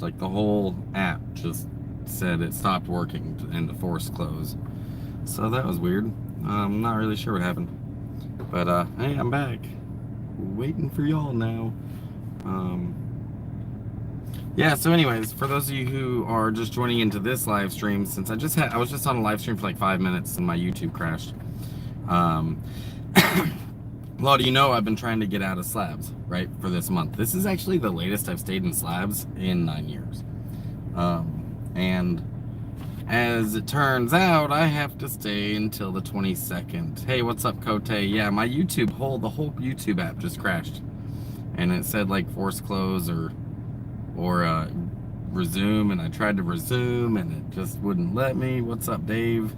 Like the whole app just said it stopped working and to force close. So that was weird. I'm not really sure what happened. But hey, I'm back. Waiting for y'all now. Um, yeah, so anyways, for those of you who are just joining into this live stream, since I was just on a live stream for like 5 minutes and my YouTube crashed. Um, a lot of you know I've been trying to get out of slabs, right, for this month. This is actually the latest I've stayed in slabs in 9 years. And as it turns out, I have to stay until the 22nd. Hey, what's up, Cote? Yeah, my the whole YouTube app just crashed. And it said like force close or resume, and I tried to resume and it just wouldn't let me. What's up, Dave?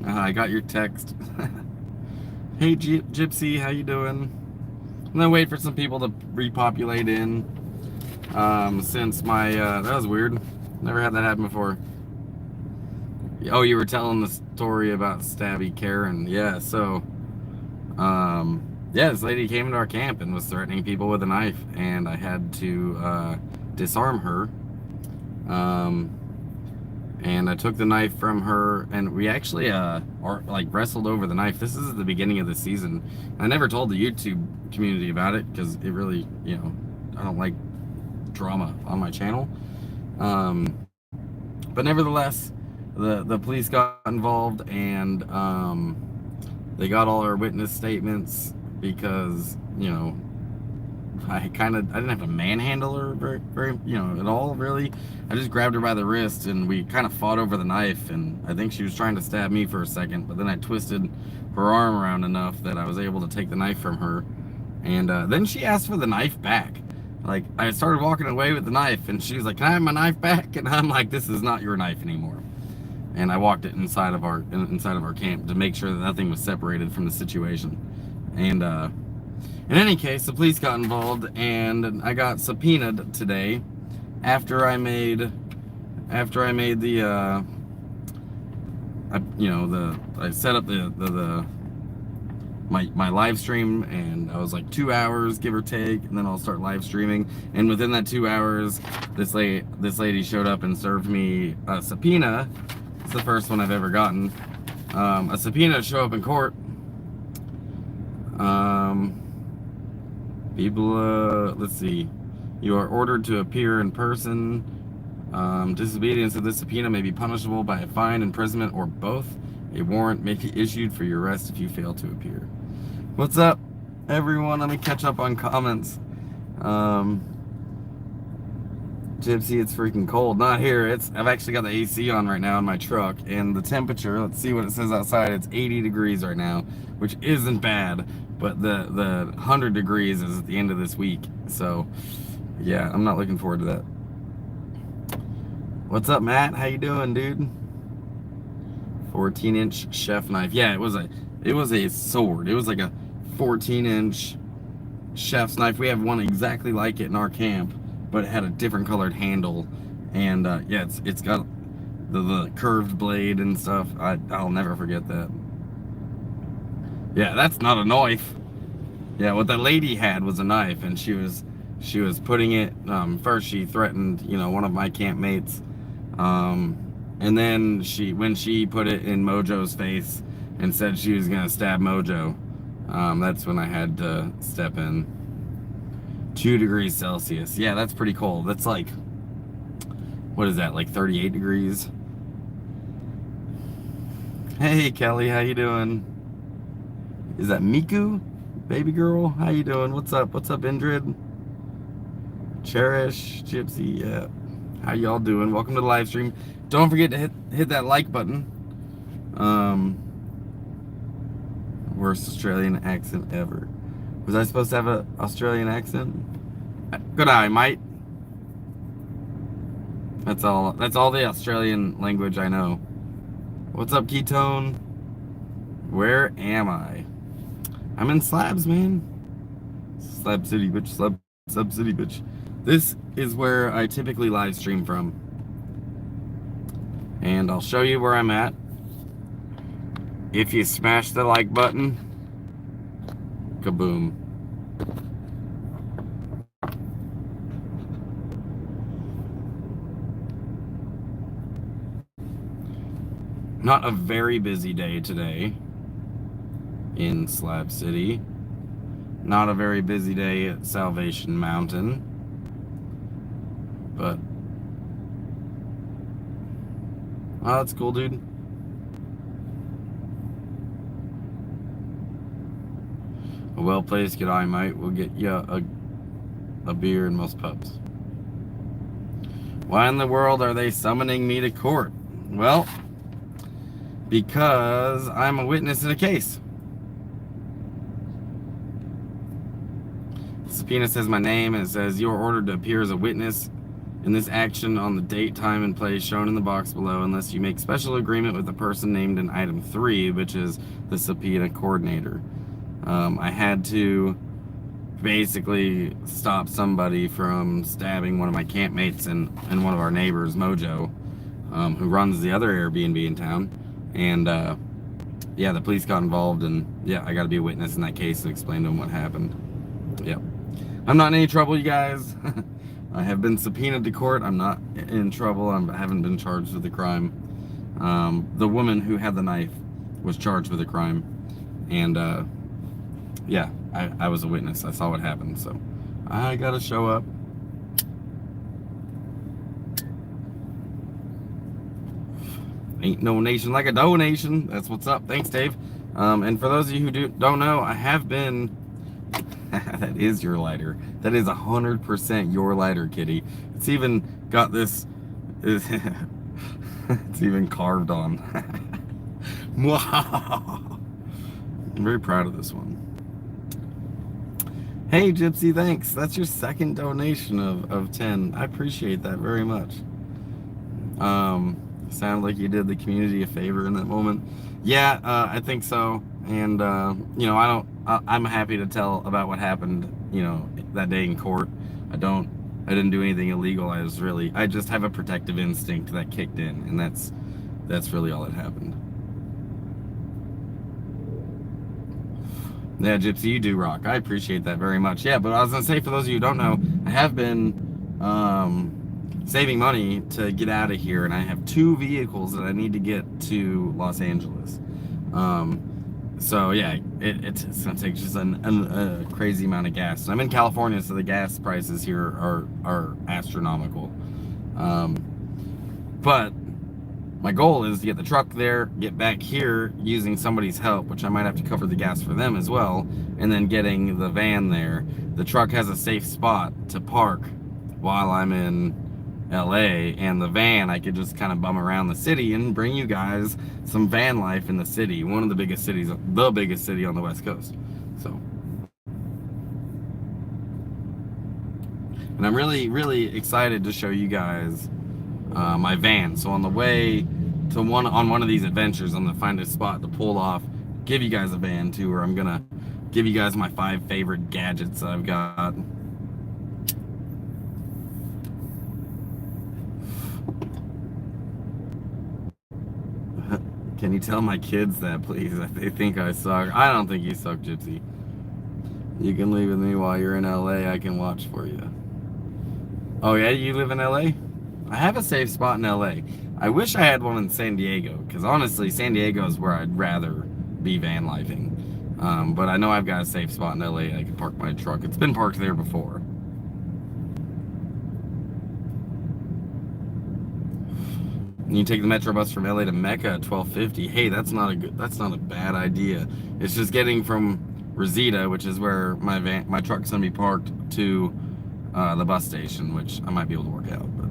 I got your text. Hey, Gypsy, how you doing? I'm gonna wait for some people to repopulate in. Since my that was weird. Never had that happen before. Oh, you were telling the story about Stabby Karen. Yeah, so yeah, this lady came into our camp and was threatening people with a knife, and I had to disarm her. And I took the knife from her, and we actually like wrestled over the knife. This is the beginning of the season. I never told the YouTube community about it because it really, you know, I don't like drama on my channel. But nevertheless, the police got involved, and they got all our witness statements because, you know, I didn't have to manhandle her very, you know, at all, really. I just grabbed her by the wrist and we kind of fought over the knife, and I think she was trying to stab me for a second, but then I twisted her arm around enough that I was able to take the knife from her. And then she asked for the knife back. Like, I started walking away with the knife and she was like, "Can I have my knife back?" And I'm like, "This is not your knife anymore." And I walked it inside of our camp to make sure that nothing was separated from the situation. And in any case, the police got involved, and I got subpoenaed today after I made the I set up my live stream, and I was like 2 hours give or take, and then I'll start live streaming. And within that 2 hours, this lady showed up and served me a subpoena. It's the first one I've ever gotten. A subpoena to show up in court. Let's see. You are ordered to appear in person. Disobedience of this subpoena may be punishable by a fine, imprisonment, or both. A warrant may be issued for your arrest if you fail to appear. What's up, everyone? Let me catch up on comments. Gypsy, it's freaking cold. Not here. I've actually got the AC on right now in my truck, and the temperature, let's see what it says outside. It's 80 degrees right now, which isn't bad, but the 100 degrees is at the end of this week. So yeah, I'm not looking forward to that. What's up, Matt? How you doing, dude? 14-inch chef knife. Yeah, it was a sword. It was like a 14-inch chef's knife. We have one exactly like it in our camp, but it had a different colored handle. And yeah, it's got the curved blade and stuff. I'll never forget that. Yeah, that's not a knife. Yeah, what that lady had was a knife, and she was putting it. First, she threatened, you know, one of my campmates, and then when she put it in Mojo's face and said she was gonna stab Mojo, that's when I had to step in. 2 degrees Celsius. Yeah, that's pretty cold. That's like, what is that, like 38 degrees? Hey, Kelly, how you doing? Is that Miku? Baby girl, how you doing? What's up? What's up, Indrid? Cherish, Gypsy, yeah. How y'all doing? Welcome to the live stream. Don't forget to hit that like button. Worst Australian accent ever. Was I supposed to have an Australian accent? Good eye, mate. That's all the Australian language I know. What's up, Ketone? Where am I? I'm in Slabs, man. Slab City, bitch. Slab City, bitch. This is where I typically live stream from. And I'll show you where I'm at. If you smash the like button, kaboom. Not a very busy day today in Slab City. Not a very busy day at Salvation Mountain. But, oh, that's cool, dude. A well-placed good eye might will get you a beer in most pubs. Why in the world are they summoning me to court? Well, because I'm a witness in a case. The subpoena says my name, and it says you are ordered to appear as a witness in this action on the date, time, and place shown in the box below, unless you make special agreement with the person named in item 3, which is the subpoena coordinator. I had to basically stop somebody from stabbing one of my campmates and one of our neighbors, Mojo, who runs the other Airbnb in town. And yeah, the police got involved, and yeah, I got to be a witness in that case and explain to them what happened. Yep. I'm not in any trouble, you guys. I have been subpoenaed to court. I'm not in trouble. I haven't been charged with a crime. The woman who had the knife was charged with a crime, and yeah, I was a witness. I saw what happened, so I gotta show up. Ain't no nation like a donation. That's what's up. Thanks, Dave. And for those of you who don't know, I have been. That is your lighter. That is 100% your lighter, kitty. It's even got this. It's even carved on. I'm very proud of this one. Hey, Gypsy, thanks. That's your second donation of 10. I appreciate that very much. Sounded like you did the community a favor in that moment. Yeah, I think so. And you know, I'm happy to tell about what happened, you know, that day in court. I didn't do anything illegal. I just have a protective instinct that kicked in, and that's really all that happened. Yeah, Gypsy, you do rock. I appreciate that very much. Yeah, but I was gonna say, for those of you who don't know, I have been saving money to get out of here, and I have 2 vehicles that I need to get to Los Angeles. So yeah, it's gonna take just a crazy amount of gas. I'm in California, so the gas prices here are astronomical. But my goal is to get the truck there, get back here using somebody's help, which I might have to cover the gas for them as well, and then getting the van there. The truck has a safe spot to park while I'm in LA, and the van I could just kind of bum around the city and bring you guys some van life in the city, one of the biggest cities, the biggest city on the West Coast. So, and I'm really excited to show you guys my van. So on the way to one of these adventures, I'm gonna find a spot to pull off, give you guys a van tour. I'm gonna give you guys my 5 favorite gadgets that I've got. Can you tell my kids that, please? They think I suck. I don't think you suck, Gypsy. You can leave with me while you're in LA. I can watch for you. Oh yeah, you live in LA? I have a safe spot in LA. I wish I had one in San Diego, because honestly, San Diego is where I'd rather be van lifing. But I know I've got a safe spot in LA. I can park my truck. It's been parked there before. You take the Metro bus from LA to Mecca at 12:50. Hey, that's not a bad idea. It's just getting from Reseda, which is where my truck's gonna be parked, to the bus station, which I might be able to work out. But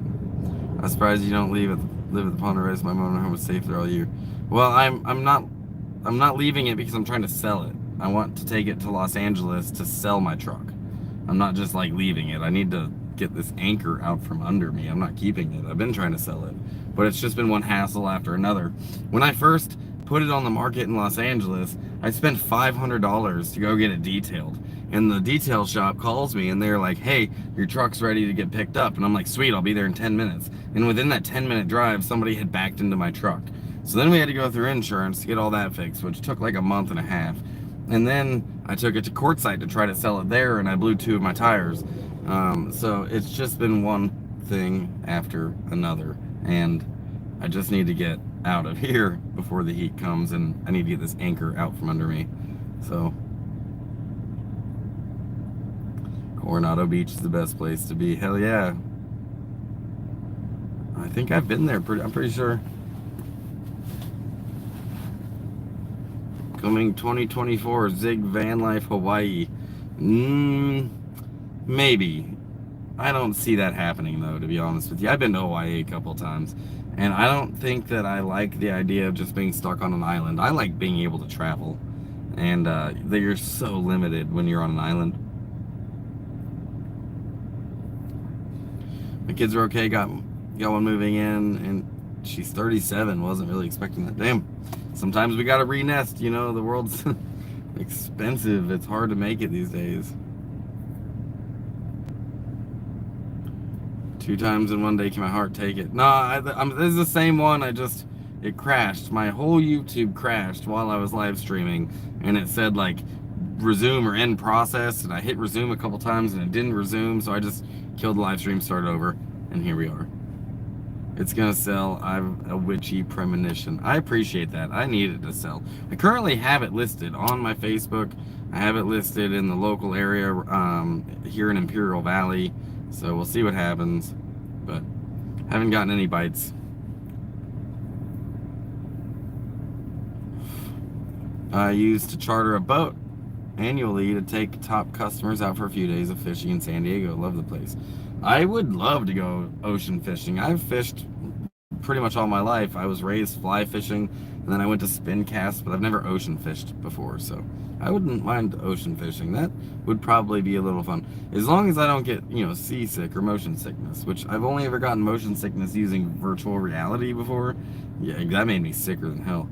I'm surprised you don't live at the Ponderosa. My motorhome was safe there all year. Well, I'm not leaving it because I'm trying to sell it. I want to take it to Los Angeles to sell my truck. I'm not just like leaving it. I need to get this anchor out from under me. I'm not keeping it. I've been trying to sell it, but it's just been one hassle after another. When I first put it on the market in Los Angeles, I spent $500 to go get it detailed. And the detail shop calls me and they're like, hey, your truck's ready to get picked up. And I'm like, sweet, I'll be there in 10 minutes. And within that 10-minute drive, somebody had backed into my truck. So then we had to go through insurance to get all that fixed, which took like a month and a half. And then I took it to Quartzsite to try to sell it there, and I blew 2 of my tires. So it's just been one thing after another. And I just need to get out of here before the heat comes, and I need to get this anchor out from under me. So Coronado Beach is the best place to be. Hell yeah. I think I've been there. I'm pretty sure. Coming 2024, Zig Van Life Hawaii. Maybe. I don't see that happening though, to be honest with you. I've been to Hawaii a couple times, and I don't think that I like the idea of just being stuck on an island. I like being able to travel, and you're so limited when you're on an island. My kids are okay, got one moving in, and she's 37, wasn't really expecting that. Damn, sometimes we gotta re-nest, you know, the world's expensive. It's hard to make it these days. 2 times in one day, can my heart take it? No, this is the same one. It crashed. My whole YouTube crashed while I was live streaming, and it said like resume or end process, and I hit resume a couple times and it didn't resume, so I just killed the live stream, started over, and here we are. It's gonna sell. I have a witchy premonition. I appreciate that. I need it to sell. I currently have it listed on my Facebook. I have it listed in the local area here in Imperial Valley. So we'll see what happens, but haven't gotten any bites. I used to charter a boat annually to take top customers out for a few days of fishing in San Diego. Love the place. I would love to go ocean fishing. I've fished pretty much all my life. I was raised fly fishing, and then I went to spin cast, but I've never ocean fished before, so I wouldn't mind ocean fishing. That would probably be a little fun, as long as I don't get, you know, seasick or motion sickness, which I've only ever gotten motion sickness using virtual reality before. Yeah, that made me sicker than hell.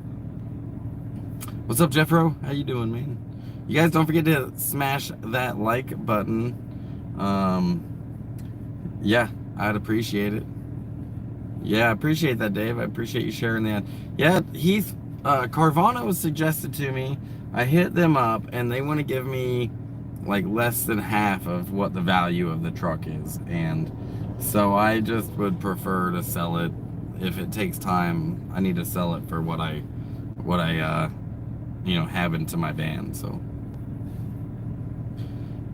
What's up, Jeffro? How you doing, man? You guys don't forget to smash that like button. Yeah, I'd appreciate it. Yeah, I appreciate that, Dave. I appreciate you sharing that. Yeah, Heath, Carvana was suggested to me. I hit them up, and they want to give me like less than half of what the value of the truck is, and so I just would prefer to sell it. If it takes time, I need to sell it for what I you know, have into my van. So,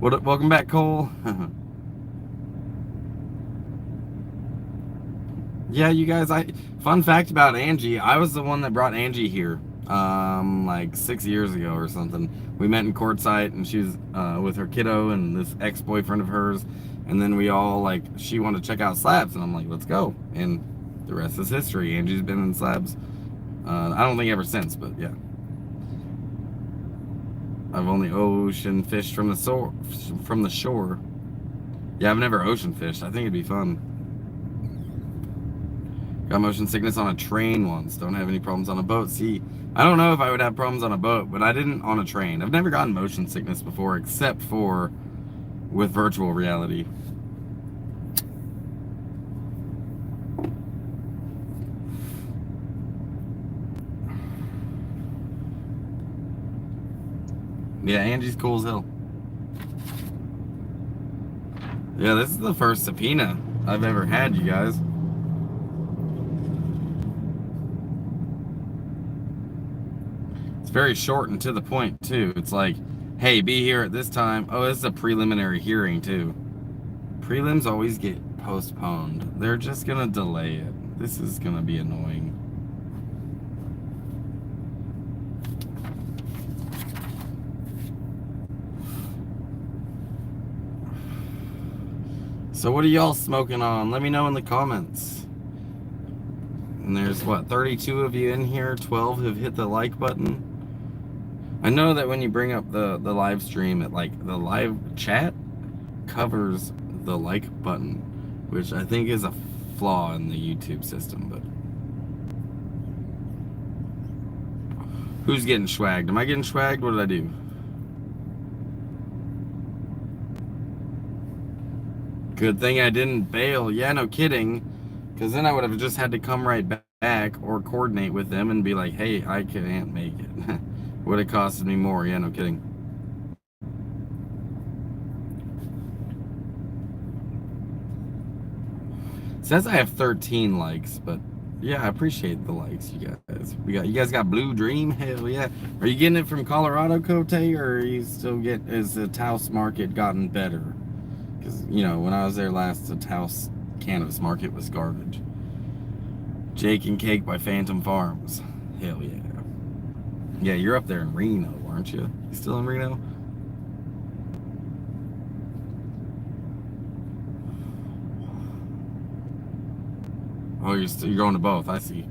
welcome back, Cole. Yeah, you guys, fun fact about Angie, I was the one that brought Angie here, like 6 years ago or something. We met in Quartzsite, and she was with her kiddo and this ex-boyfriend of hers, and then we all, like, she wanted to check out Slabs, and I'm like, let's go, and the rest is history. Angie's been in Slabs, I don't think ever since, but yeah. I've only ocean fished from the shore. Yeah, I've never ocean fished. I think it'd be fun. Got motion sickness on a train once. Don't have any problems on a boat. See, I don't know if I would have problems on a boat, but I didn't on a train. I've never gotten motion sickness before, except for with virtual reality. Yeah, Angie's cool as hell. Yeah, this is the first subpoena I've ever had, you guys. It's very short and to the point, too. It's like, hey, be here at this time. Oh, this is a preliminary hearing, too. Prelims always get postponed. They're just gonna delay it. This is gonna be annoying. So what are y'all smoking on? Let me know in the comments. And there's what, 32 of you in here, 12 have hit the like button. I know that when you bring up the live stream, it like the live chat covers the like button, which I think is a flaw in the YouTube system. But who's getting swagged? Am I getting swagged? What did I do? Good thing I didn't bail. Yeah, no kidding. Because then I would have just had to come right back or coordinate with them and be like, hey, I can't make it. Would have costed me more. Yeah, no kidding. It says I have 13 likes, but Yeah, I appreciate the likes, you guys. You guys got Blue Dream? Hell yeah. Are you getting it from Colorado, Cote, or are you still is the Taos market gotten better? Because, you know, when I was there last, the Taos cannabis market was garbage. Jake and Cake by Phantom Farms. Hell yeah. Yeah, you're up there in Reno, aren't you? You still in Reno? Oh, you're going to both. I see.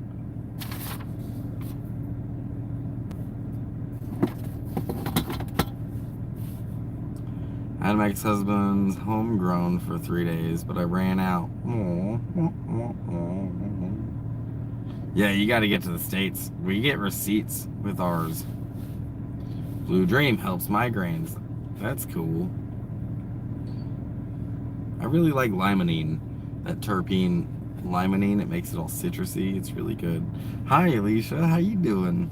I had my ex-husband's homegrown for 3 days, but I ran out. Yeah, you got to get to the States. We get receipts with ours. Blue Dream helps migraines. That's cool. I really like limonene. That terpene limonene, it makes it all citrusy. It's really good. Hi, Alicia. How you doing?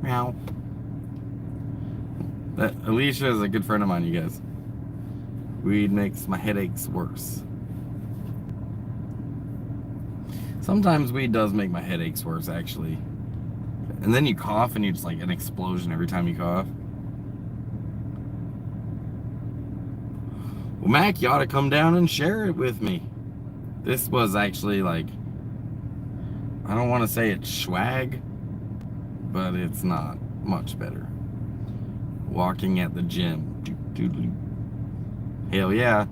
Meow. That Alicia is a good friend of mine, you guys. Weed makes my headaches worse. Sometimes weed does make my headaches worse, actually. And then you cough and you just like an explosion every time you cough. Well, Mac, you ought to come down and share it with me. This was actually like, I don't want to say it's swag, but it's not much better. Walking at the gym. Hell yeah.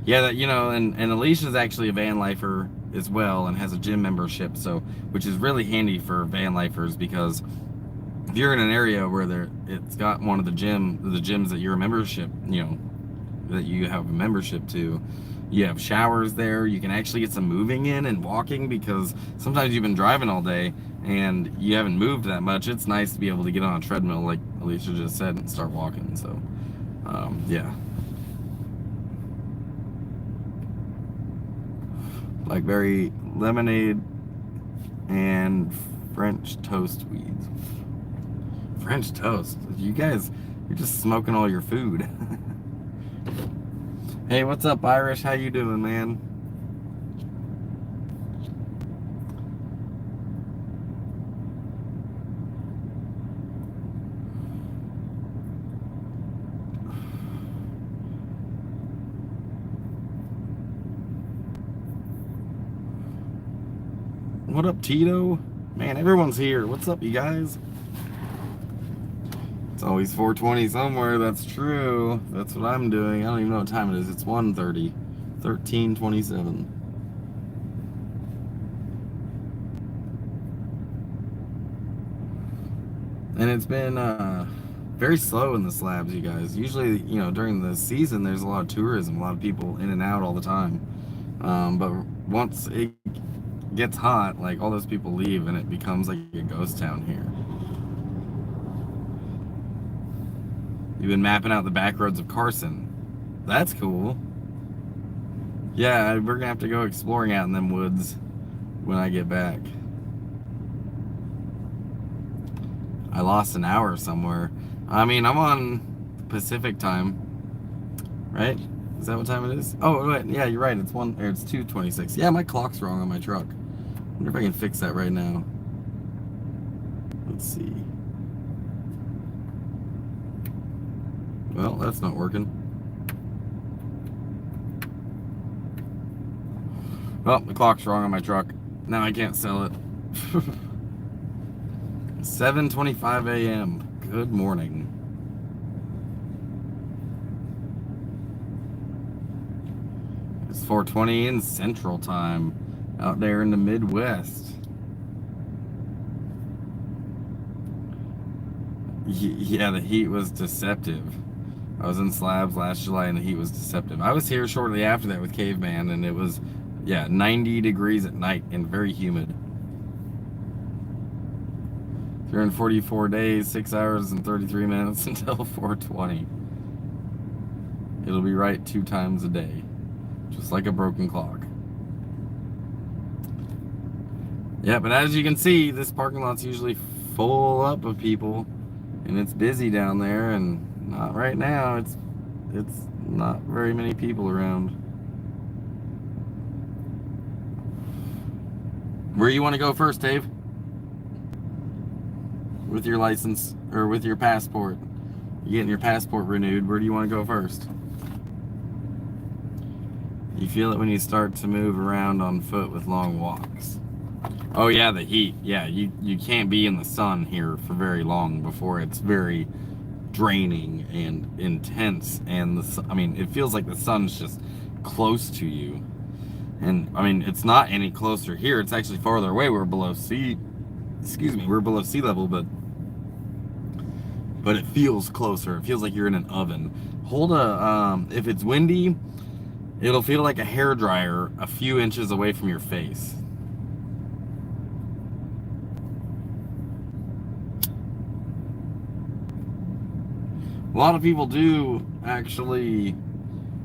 Yeah, that, you know, and Alicia's actually a van lifer as well and has a gym membership, so which is really handy for van lifers because if you're in an area where it's got one of the gyms that you're a membership, you know, that you have a membership to, you have showers there, you can actually get some moving in and walking because sometimes you've been driving all day and you haven't moved that much. It's nice to be able to get on a treadmill like Alicia just said and start walking. So yeah, like very lemonade and French toast weeds. French toast, you guys, you're just smoking all your food. Hey, what's up, Irish? How you doing, man? What up, Tito? Man, everyone's here. What's up, you guys? It's always 4:20 somewhere. That's true. That's what I'm doing. I don't even know what time it is. It's 1:30. 13:27. And it's been very slow in the slabs, you guys. Usually, you know, during the season, there's a lot of tourism, a lot of people in and out all the time. But once it gets hot, like all those people leave and it becomes like a ghost town here. You've been mapping out the back roads of Carson. That's cool. Yeah, we're gonna have to go exploring out in them woods when I get back. I lost an hour somewhere. I mean, I'm on Pacific time, right? Is that what time it is? Oh, wait, yeah, you're right. It's 2:26. Yeah, my clock's wrong on my truck. I wonder if I can fix that right now. Let's see. Well, that's not working. Well, the clock's wrong on my truck. Now I can't sell it. 7:25 a.m. Good morning. It's 4:20 in Central Time out there in the Midwest. Yeah, the heat was deceptive. I was in Slabs last July and the heat was deceptive. I was here shortly after that with Caveman and it was, yeah, 90 degrees at night and very humid. 344 days, 6 hours and 33 minutes until 4:20. It'll be right 2 times a day, just like a broken clock. Yeah, but as you can see, this parking lot's usually full up of people and it's busy down there, and not right now. It's not very many people around. Where you want to go first, Dave? With your license or with your passport? You getting your passport renewed. Where do you want to go first? You feel it when you start to move around on foot with long walks. Oh yeah, the heat. Yeah, you can't be in the sun here for very long before it's very draining and intense. And I mean, it feels like the sun's just close to you. And I mean, it's not any closer here. It's actually farther away. We're below we're below sea level, but it feels closer. It feels like you're in an oven. If it's windy, it'll feel like a hairdryer a few inches away from your face. A lot of people do actually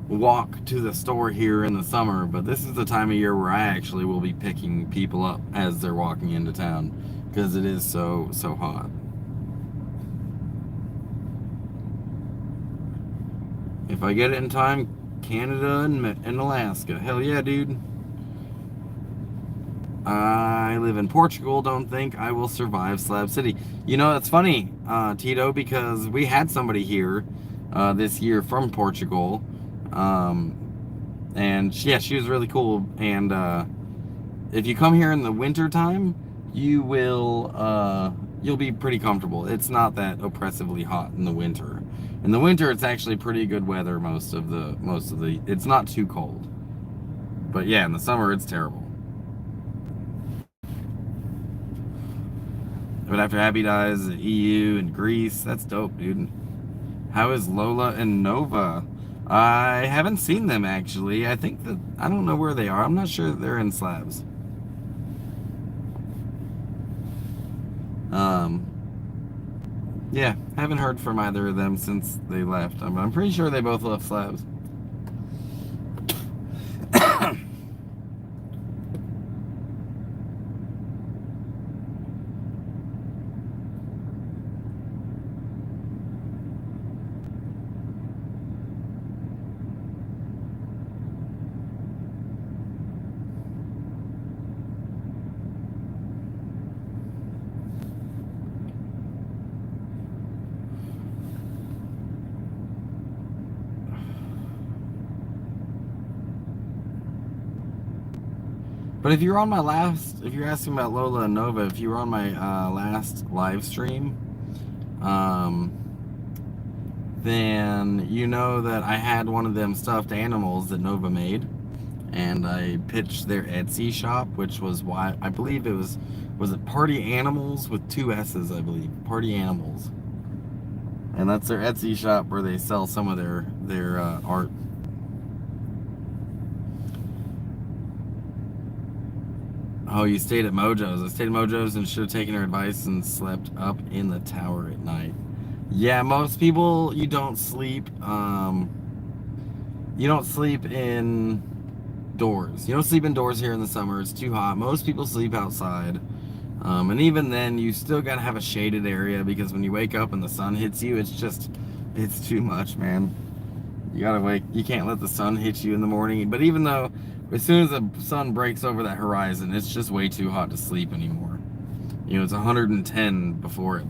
walk to the store here in the summer, but this is the time of year where I actually will be picking people up as they're walking into town because it is so hot. If I get it in time, Canada and Alaska. Hell yeah, dude. I live in Portugal. Don't think I will survive Slab City. You know, it's funny, Tito, because we had somebody here this year from Portugal. And yeah, she was really cool. And if you come here in the winter time, you'll be pretty comfortable. It's not that oppressively hot in the winter. In the winter, it's actually pretty good weather most of the. It's not too cold. But yeah, in the summer, it's terrible. But after Abby dies, the EU and Greece, that's dope, dude. How is Lola and Nova? I haven't seen them, actually. I don't know where they are. I'm not sure that they're in Slabs. Yeah, haven't heard from either of them since they left. I'm pretty sure they both left Slabs. But if you're asking about Lola and Nova, if you were on my last live stream, then you know that I had one of them stuffed animals that Nova made, and I pitched their Etsy shop, which was why I believe was it Party Animals with 2 S's, I believe, Party Animals, and that's their Etsy shop where they sell some of their art. Oh, you stayed at Mojo's. I stayed at Mojo's and should have taken her advice and slept up in the tower at night. Yeah, most people, you don't sleep indoors. You don't sleep indoors here in the summer. It's too hot. Most people sleep outside. And even then, you still gotta have a shaded area because when you wake up and the sun hits you, it's too much, man. You can't let the sun hit you in the morning. But even though, as soon as the sun breaks over that horizon, it's just way too hot to sleep anymore. You know, it's 110 before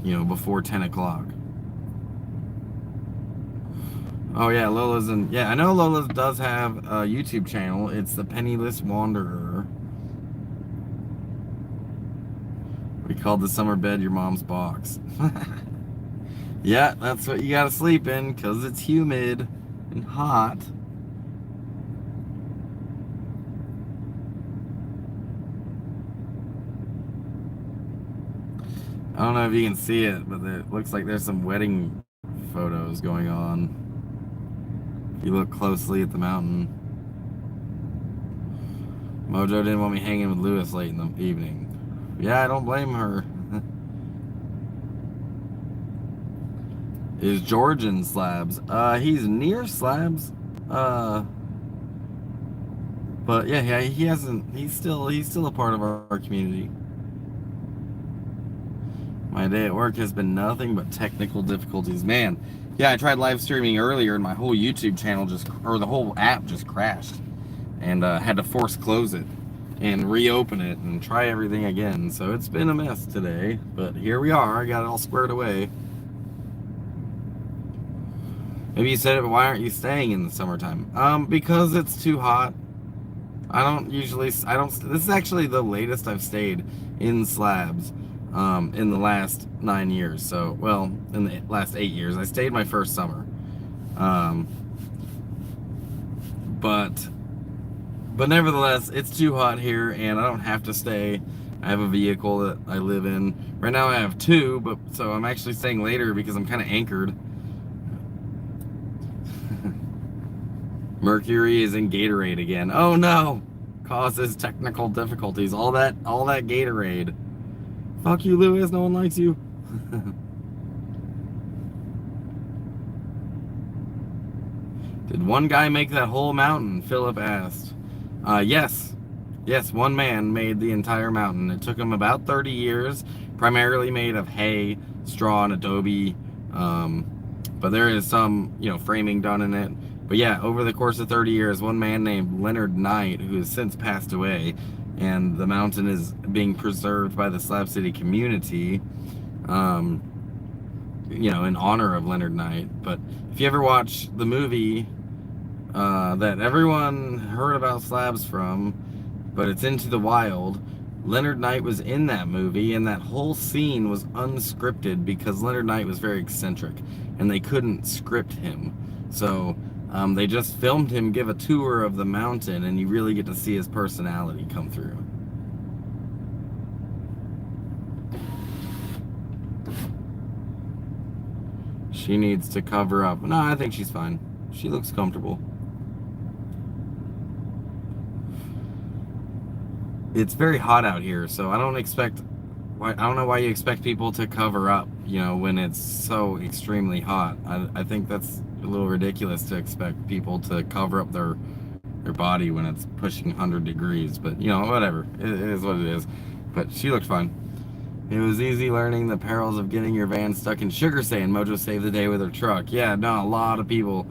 before 10 o'clock. Oh yeah, I know Lola does have a YouTube channel. It's the Penniless Wanderer. We called the summer bed your mom's box. Yeah, that's what you gotta sleep in, because it's humid and hot. I don't know if you can see it, but it looks like there's some wedding photos going on. If you look closely at the mountain. Mojo didn't want me hanging with Lewis late in the evening. Yeah, I don't blame her. Is George in Slabs? He's near Slabs. But yeah, he hasn't. He's still a part of our community. My day at work has been nothing but technical difficulties. Man, yeah, I tried live streaming earlier and my whole YouTube channel the whole app just crashed. And had to force close it. and reopen it and try everything again. So it's been a mess today, but here we are. I got it all squared away. Maybe you said it, but why aren't you staying in the summertime? Because it's too hot. I don't, this is actually the latest I've stayed in Slabs, in the last 9 years. So, well, in the last 8 years. I stayed my first summer. Um, but nevertheless, it's too hot here, and I don't have to stay. I have a vehicle that I live in. Right now I have two, but so I'm actually staying later because I'm kind of anchored. Mercury is in Gatorade again. Oh no! Causes technical difficulties. All that Gatorade. Fuck you, Lewis. No one likes you. Did one guy make that whole mountain? Philip asked. Yes. Yes, one man made the entire mountain. It took him about 30 years, primarily made of hay, straw, and adobe. But there is some, framing done in it. But yeah, over the course of 30 years, one man named Leonard Knight, who has since passed away, and the mountain is being preserved by the Slab City community, in honor of Leonard Knight. But if you ever watch the movie that everyone heard about slabs from, but it's Into the Wild, Leonard Knight was in that movie, and that whole scene was unscripted because Leonard Knight was very eccentric, and they couldn't script him. So they just filmed him give a tour of the mountain, and you really get to see his personality come through. She needs to cover up. No, I think she's fine. She looks comfortable. It's very hot out here, so I don't know why you expect people to cover up, when it's so extremely hot. I think that's a little ridiculous to expect people to cover up their body when it's pushing 100 degrees, but whatever. It is what it is. But she looked fine. It was easy learning the perils of getting your van stuck in sugar sand. Mojo saved the day with her truck. Yeah, no, a lot of people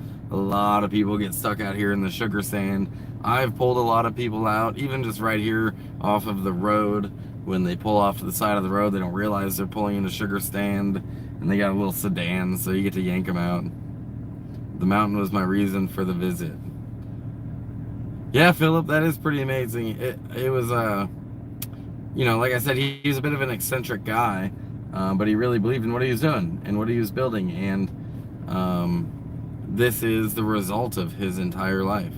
get stuck out here in the sugar sand. I've pulled a lot of people out, even just right here off of the road. When they pull off to the side of the road, they don't realize they're pulling into sugar stand, and they got a little sedan, so you get to yank them out. The mountain was my reason for the visit. Yeah, Philip, that is pretty amazing. It was, like I said, he was a bit of an eccentric guy, but he really believed in what he was doing and what he was building, and this is the result of his entire life.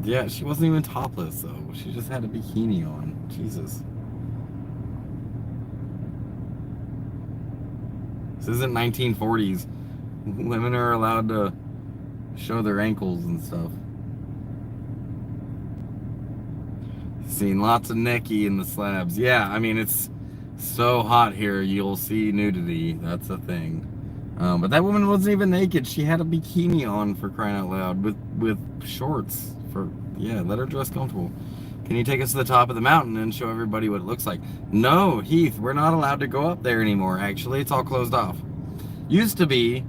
Yeah, she wasn't even topless, though. She just had a bikini on. Jesus. This isn't 1940s. Women are allowed to show their ankles and stuff. Seen lots of necky in the slabs. Yeah, I mean, it's so hot here, you'll see nudity. That's a thing. But that woman wasn't even naked. She had a bikini on, for crying out loud, with shorts. Let her dress comfortable. Can you take us to the top of the mountain and show everybody what it looks like? No, Heath, we're not allowed to go up there anymore, actually. It's all closed off. They used to be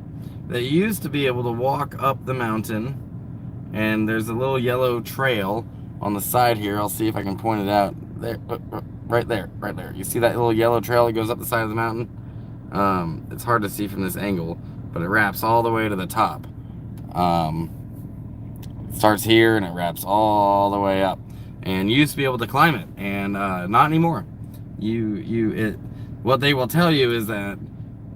able to walk up the mountain, and there's a little yellow trail on the side here. I'll see if I can point it out. There, right there. You see that little yellow trail that goes up the side of the mountain? It's hard to see from this angle, but it wraps all the way to the top. It starts here and it wraps all the way up. And you used to be able to climb it, and not anymore. What they will tell you is that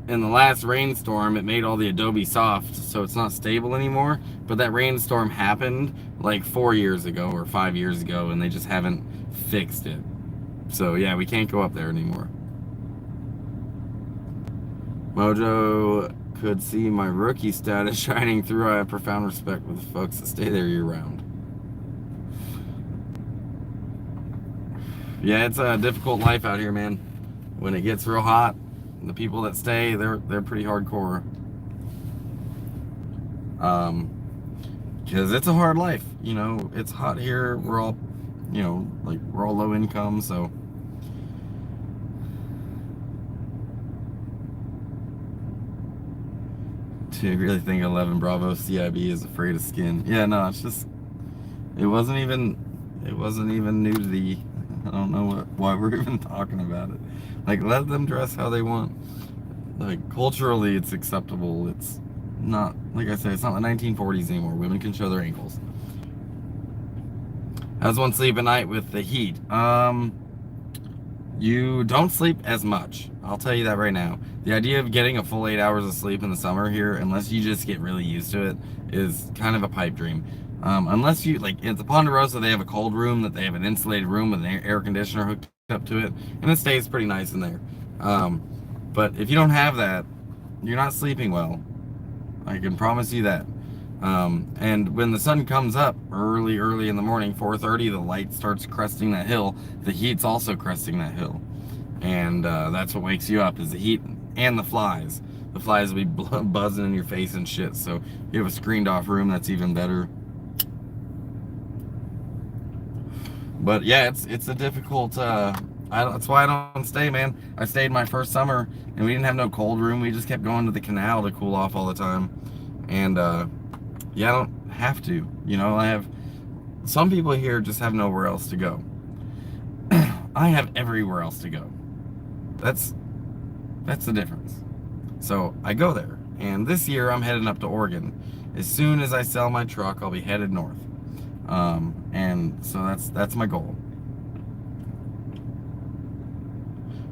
in the last rainstorm, it made all the adobe soft, so it's not stable anymore. But that rainstorm happened like 4 years ago or 5 years ago, and they just haven't fixed it. So yeah, we can't go up there anymore. Mojo could see my rookie status shining through. I have profound respect for the folks that stay there year round. Yeah, it's a difficult life out here, man. When it gets real hot, the people that stay, they're pretty hardcore. Because it's a hard life. It's hot here. We're all, we're all low income, so. Do you really think 11 Bravo CIB is afraid of skin? Yeah, no, it's just, it wasn't even nudity. I don't know why we're even talking about it. Like, let them dress how they want. Like, culturally, it's acceptable. It's not, like I said, it's not the 1940s anymore. Women can show their ankles. How does one sleep at night with the heat? You don't sleep as much. I'll tell you that right now. The idea of getting a full 8 hours of sleep in the summer here, unless you just get really used to it, is kind of a pipe dream. Unless you, like, at the Ponderosa, they have a cold room that they have an insulated room with an air conditioner hooked up to it, and it stays pretty nice in there. But if you don't have that, you're not sleeping well. I can promise you that. And when the sun comes up early in the morning, 4:30, the light starts cresting that hill. The heat's also cresting that hill. And that's what wakes you up, is the heat and the flies. The flies will be buzzing in your face and shit. So if you have a screened off room, that's even better. But yeah, it's a difficult, that's why I don't stay, man. I stayed my first summer, and we didn't have no cold room. We just kept going to the canal to cool off all the time. And yeah, I don't have to. You know, I have, some people here just have nowhere else to go. I have everywhere else to go. That's the difference. So I go there, and this year I'm heading up to Oregon. As soon as I sell my truck, I'll be headed north. And so that's my goal.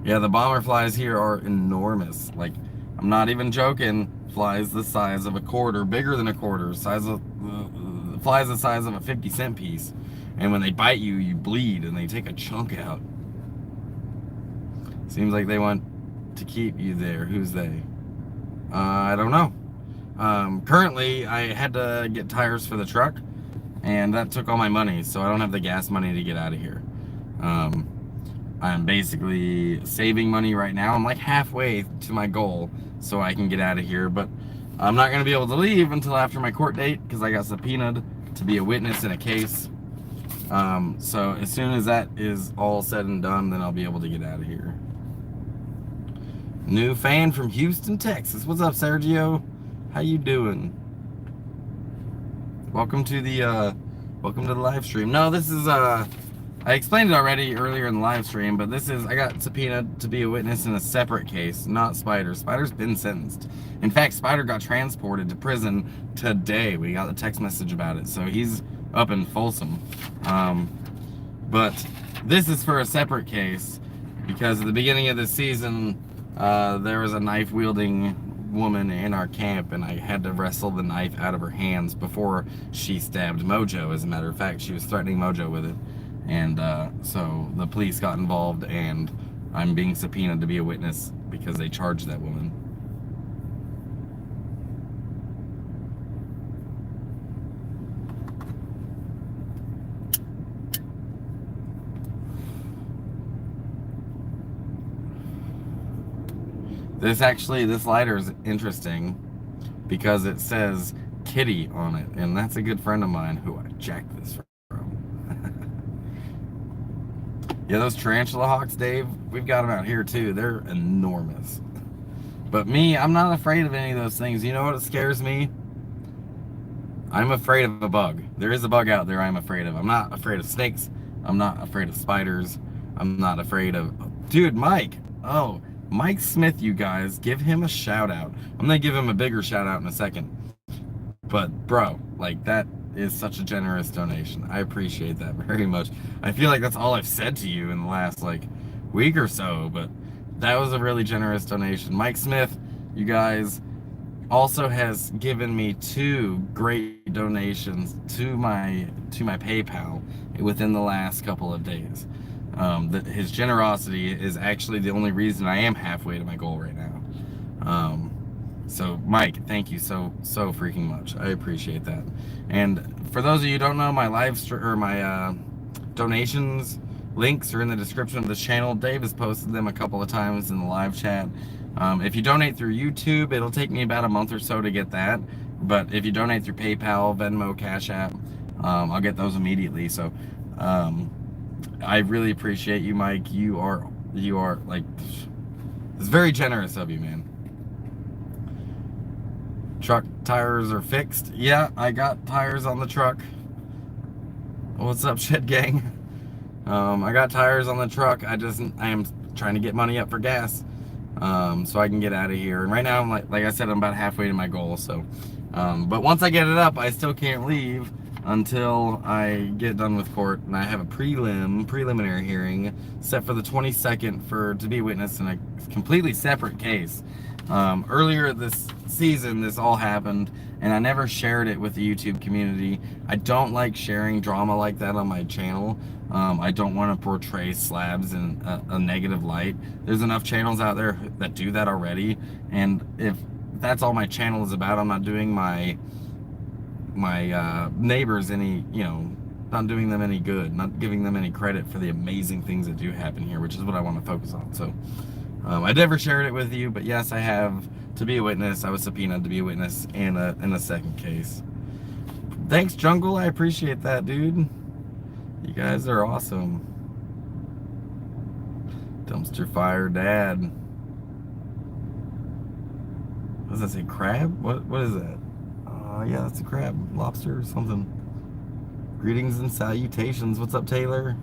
Yeah, the bomber flies here are enormous. Like, I'm not even joking. Flies the size of a quarter, bigger than a quarter, flies the size of a 50-cent piece. And when they bite you, you bleed, and they take a chunk out. Seems like they want to keep you there. Who's they? I don't know. Currently, I had to get tires for the truck, and that took all my money, so I don't have the gas money to get out of here. I'm basically saving money right now. I'm like halfway to my goal, so I can get out of here, but I'm not going to be able to leave until after my court date, because I got subpoenaed to be a witness in a case. So as soon as that is all said and done, then I'll be able to get out of here. New fan from Houston, Texas. What's up, Sergio? How you doing? Welcome to the live stream. No, this is I explained it already earlier in the live stream, but this is, I got subpoenaed to be a witness in a separate case, not Spider. Spider's been sentenced. In fact, Spider got transported to prison today. We got a text message about it, so he's up in Folsom. But this is for a separate case, because at the beginning of the season, there was a knife-wielding woman in our camp, and I had to wrestle the knife out of her hands before she stabbed Mojo. As a matter of fact, she was threatening Mojo with it. And so the police got involved, and I'm being subpoenaed to be a witness because they charged that woman. This lighter is interesting because it says Kitty on it, and that's a good friend of mine who I jacked this from. Yeah, those tarantula hawks, Dave, we've got them out here too. They're enormous. But me, I'm not afraid of any of those things. You know what scares me? I'm afraid of a bug. There is a bug out there I'm afraid of. I'm not afraid of snakes. I'm not afraid of spiders. I'm not afraid of... Dude, Mike. Oh, Mike Smith, you guys. Give him a shout out. I'm going to give him a bigger shout out in a second. But, bro, like, that is such a generous donation. I appreciate that very much. I feel like that's all I've said to you in the last, like, week or so, but that was a really generous donation. Mike Smith, you guys, also has given me 2 great donations to my PayPal within the last couple of days. His generosity is actually the only reason I am halfway to my goal right now. So Mike, thank you so freaking much. I appreciate that. And for those of you who don't know, my my donations links are in the description of this channel. Dave has posted them a couple of times in the live chat. If you donate through YouTube, it'll take me about a month or so to get that. But if you donate through PayPal, Venmo, Cashapp, I'll get those immediately. So I really appreciate you, Mike. You are like, it's very generous of you, man. Truck tires are fixed. Yeah, I got tires on the truck. What's up, shit gang? I got tires on the truck. I am trying to get money up for gas, so I can get out of here. And right now, I'm like I said, I'm about halfway to my goal. So, but once I get it up, I still can't leave until I get done with court. And I have a preliminary hearing set for the 22nd to be witness in a completely separate case. Earlier this season, this all happened, and I never shared it with the YouTube community. I don't like sharing drama like that on my channel. I don't want to portray slabs in a negative light. There's enough channels out there that do that already, and if that's all my channel is about, I'm not doing my neighbors any, not doing them any good, not giving them any credit for the amazing things that do happen here, which is what I want to focus on. So I never shared it with you, but yes, I have to be a witness. I was subpoenaed to be a witness in a second case. Thanks, Jungle. I appreciate that, dude. You guys are awesome. Dumpster fire dad. What does that say? Crab? What is that? Yeah, that's a crab. Lobster or something. Greetings and salutations. What's up, Taylor?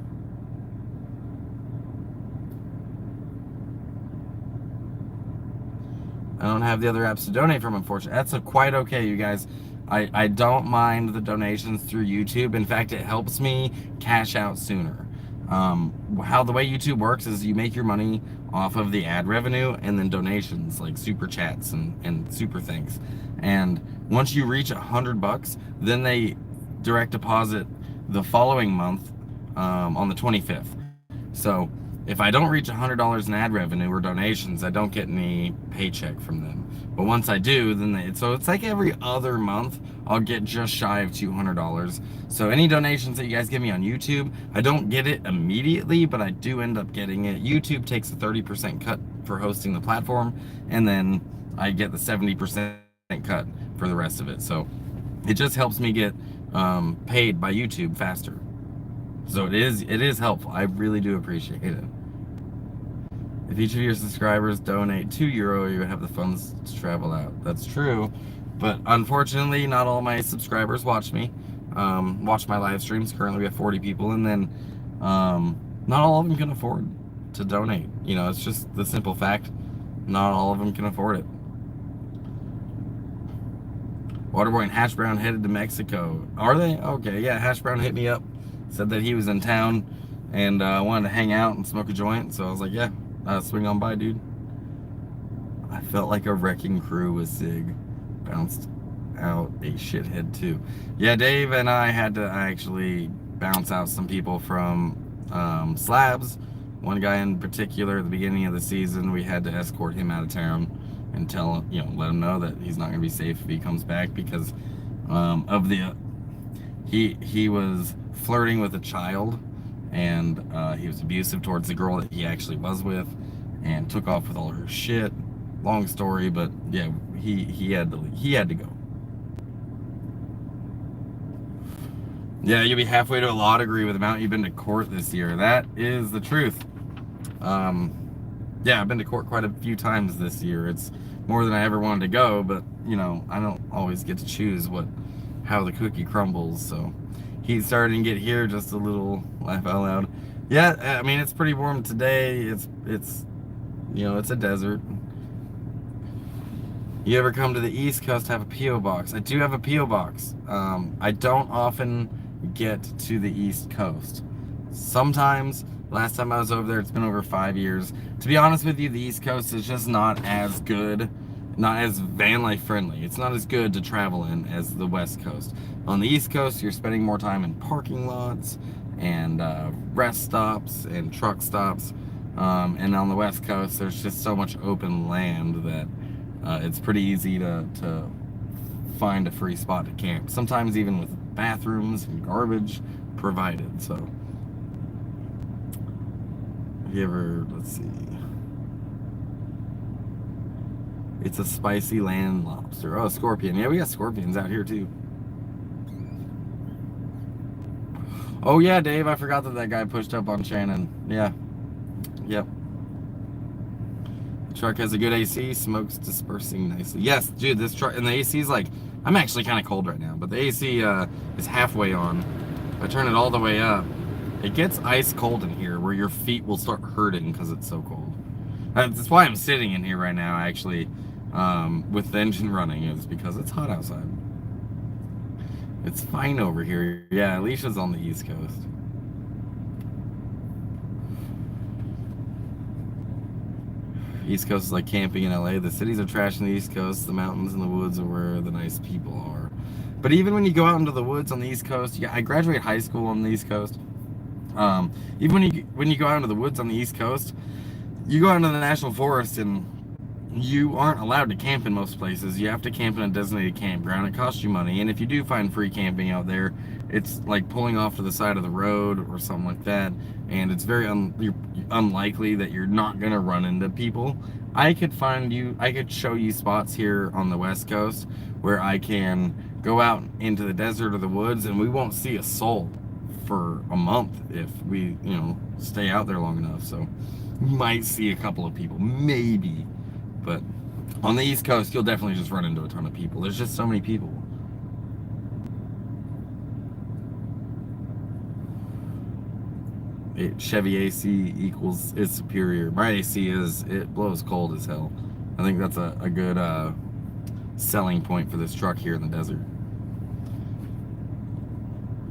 I don't have the other apps to donate from, unfortunately. That's quite okay, you guys. I don't mind the donations through YouTube. In fact, it helps me cash out sooner. How the way YouTube works is you make your money off of the ad revenue and then donations like super chats and super thanks. And once you reach $100, then they direct deposit the following month on the 25th. So if I don't reach $100 in ad revenue or donations, I don't get any paycheck from them. But once I do, then so it's like every other month, I'll get just shy of $200. So any donations that you guys give me on YouTube, I don't get it immediately, but I do end up getting it. YouTube takes a 30% cut for hosting the platform, and then I get the 70% cut for the rest of it. So it just helps me get paid by YouTube faster. So it is helpful. I really do appreciate it. If each of your subscribers donate €2, you have the funds to travel out. That's true, but unfortunately, not all my subscribers watch me. Watch my live streams. Currently, we have 40 people, and then not all of them can afford to donate. It's just the simple fact. Not all of them can afford it. Waterboy and Hash Brown headed to Mexico. Are they? Okay, yeah. Hash Brown hit me up. Said that he was in town and wanted to hang out and smoke a joint. So I was like, yeah, swing on by, dude. I felt like a wrecking crew with Zig. Bounced out a shithead too. Yeah, Dave and I had to actually bounce out some people from Slabs. One guy in particular at the beginning of the season, we had to escort him out of town and tell him, let him know that he's not going to be safe if he comes back because of the... He was flirting with a child, and he was abusive towards the girl that he actually was with, and took off with all her shit. Long story, but yeah, he had to go. Yeah, you'll be halfway to a law degree with the amount you've been to court this year. That is the truth. Yeah, I've been to court quite a few times this year. It's more than I ever wanted to go, but I don't always get to choose how the cookie crumbles. So he's starting to get here, just a little laugh out loud. Yeah, I mean, it's pretty warm today. It's it's a desert. You ever come to the East Coast, have a P.O. box? I do have a P.O. box. I don't often get to the East Coast. Sometimes. Last time I was over there, it's been over 5 years. To be honest with you, the East Coast is just not as good, not as van life friendly. It's not as good to travel in as the West Coast. On the East Coast, you're spending more time in parking lots and rest stops and truck stops. And on the West Coast, there's just so much open land that it's pretty easy to find a free spot to camp. Sometimes even with bathrooms and garbage provided. So, have you ever, let's see. It's a spicy land lobster. Oh, scorpion. Yeah, we got scorpions out here too. Oh yeah, Dave, I forgot that guy pushed up on Shannon. Yeah. Yep. Truck has a good AC, smoke's dispersing nicely. Yes, dude, this truck, and the AC is like, I'm actually kind of cold right now, but the AC is halfway on. If I turn it all the way up, it gets ice cold in here where your feet will start hurting because it's so cold. That's why I'm sitting in here right now, actually, with the engine running, is because it's hot outside. It's fine over here. Yeah, Alicia's on the East Coast. East Coast is like camping in LA. The cities are trash in the East Coast. The mountains and the woods are where the nice people are. But even when you go out into the woods on the East Coast, yeah, I graduated high school on the East Coast. Even when you go out into the woods on the East Coast, you go out into the national forest and you aren't allowed to camp in most places. You have to camp in a designated campground. It costs you money, and if you do find free camping out there, it's like pulling off to the side of the road or something like that, and it's very unlikely that you're not gonna run into people. I could show you spots here on the West Coast where I can go out into the desert or the woods and we won't see a soul for a month if we, stay out there long enough. So you might see a couple of people, maybe. But on the East Coast, you'll definitely just run into a ton of people. There's just so many people. Chevy AC is superior. My AC it blows cold as hell. I think that's a good selling point for this truck here in the desert.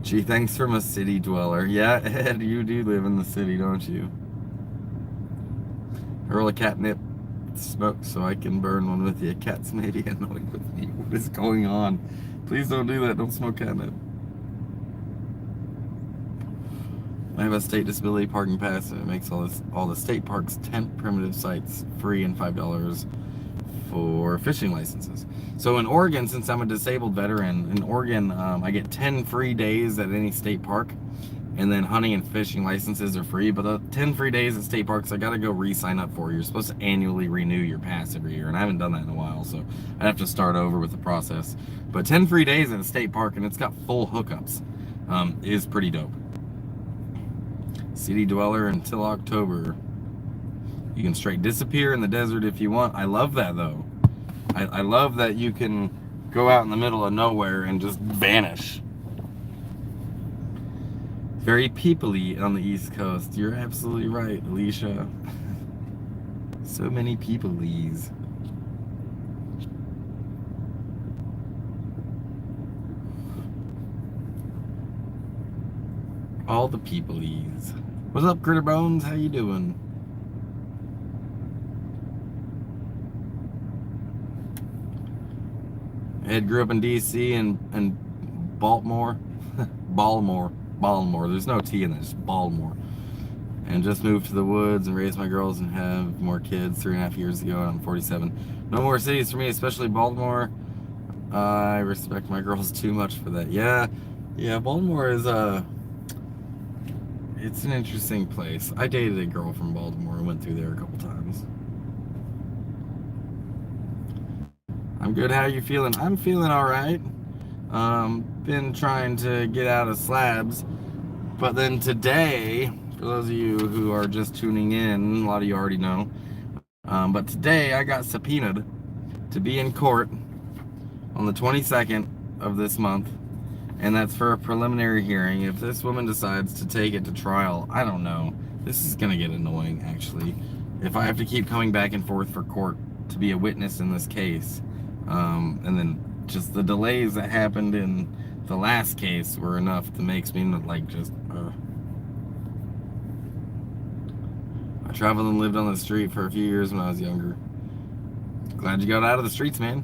Gee, thanks from a city dweller. Yeah, Ed, you do live in the city, don't you? Hurl a catnip smoke so I can burn one with you. Cats may be annoyed with me. What is going on? Please don't do that. Don't smoke catnip. I have a state disability parking pass, and it makes all the state parks, tent, primitive sites free and $5 for fishing licenses. So in Oregon, since I'm a disabled veteran, in Oregon I get 10 free days at any state park, and then hunting and fishing licenses are free. But the 10 free days at state parks, I gotta go re-sign up for. You're supposed to annually renew your pass every year, and I haven't done that in a while, so I'd have to start over with the process. But 10 free days at a state park, and it's got full hookups, is pretty dope. City dweller until October. You can straight disappear in the desert if you want. I love that, though. I love that you can go out in the middle of nowhere and just vanish. Very people-y on the East Coast. You're absolutely right, Alicia. So many people-ys. All the people-ys. What's up, Critter Bones? How you doing? Ed grew up in D.C. and Baltimore. Baltimore. There's no T in it, just Baltimore. And just moved to the woods and raised my girls and have more kids 3.5 years ago, and I'm 47. No more cities for me, especially Baltimore. I respect my girls too much for that. Yeah, Baltimore is it's an interesting place. I dated a girl from Baltimore and went through there a couple times. I'm good. How you feeling? I'm feeling all right. Been trying to get out of slabs, but then today, for those of you who are just tuning in, a lot of you already know, but today I got subpoenaed to be in court on the 22nd of this month, and that's for a preliminary hearing. If this woman decides to take it to trial, I don't know. This is gonna get annoying, actually. If I have to keep coming back and forth for court to be a witness in this case, and then just the delays that happened in the last case were enough to make me like just I traveled and lived on the street for a few years when I was younger. Glad you got out of the streets, man.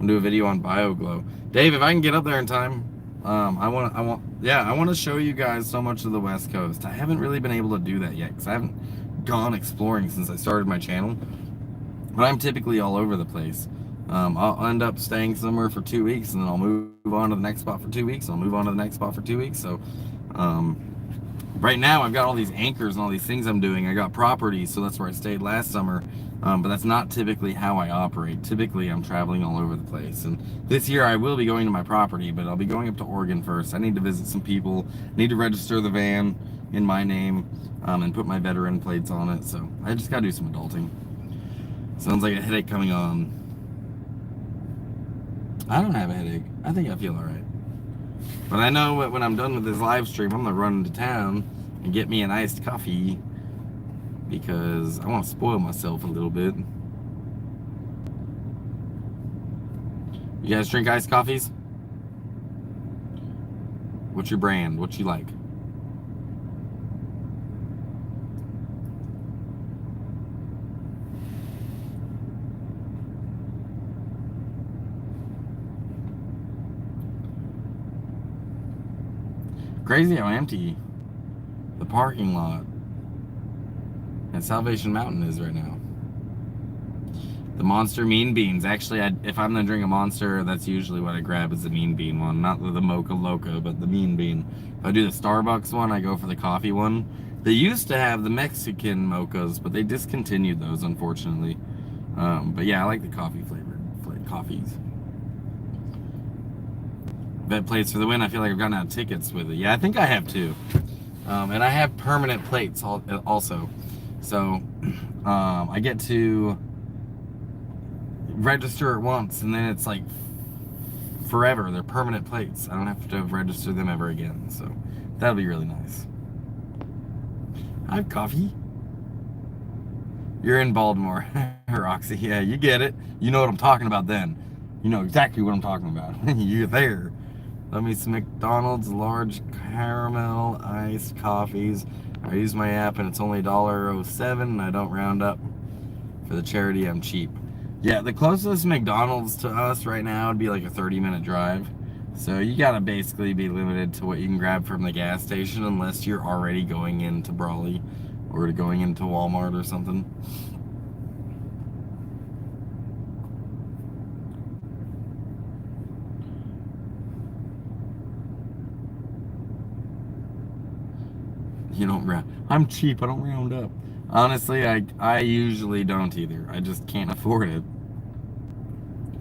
I'll do a video on BioGlow. Dave, if I can get up there in time, I want to show you guys so much of the West Coast. I haven't really been able to do that yet because I haven't gone exploring since I started my channel. But I'm typically all over the place. I'll end up staying somewhere for 2 weeks, and then I'll move on to the next spot for 2 weeks. I'll move on to the next spot for 2 weeks. So right now I've got all these anchors and all these things I'm doing. I got property, so that's where I stayed last summer. But that's not typically how I operate. Typically I'm traveling all over the place. And this year I will be going to my property, but I'll be going up to Oregon first. I need to visit some people, need to register the van, in my name, and put my veteran plates on it. So I just gotta do some adulting. Sounds like a headache coming on. I don't have a headache. I think I feel all right. But I know when I'm done with this live stream, I'm gonna run into town and get me an iced coffee because I want to spoil myself a little bit. You guys drink iced coffees? What's your brand? What you like? Crazy how empty the parking lot at Salvation Mountain is right now. The Monster Mean Beans. Actually, if I'm gonna drink a Monster, that's usually what I grab is the Mean Bean one. Not the Mocha Loca, but the Mean Bean. If I do the Starbucks one, I go for the coffee one. They used to have the Mexican mochas, but they discontinued those, unfortunately. But yeah, I like the coffee flavored coffees. Bet plates for the win. I feel like I've gotten out tickets with it. Yeah, I think I have too. And I have permanent plates also. So I get to register it once, and then it's like forever. They're permanent plates. I don't have to register them ever again. So that'll be really nice. I have coffee. You're in Baltimore, Roxy. Yeah, you get it. You know what I'm talking about then. You know exactly what I'm talking about. You're there. Let me some McDonald's large caramel iced coffees. I use my app and it's only $1.07 and I don't round up. For the charity, I'm cheap. Yeah, the closest McDonald's to us right now would be like a 30-minute drive. So you gotta basically be limited to what you can grab from the gas station unless you're already going into Brawley or going into Walmart or something. You don't round. I'm cheap. I don't round up. Honestly, I usually don't either. I just can't afford it.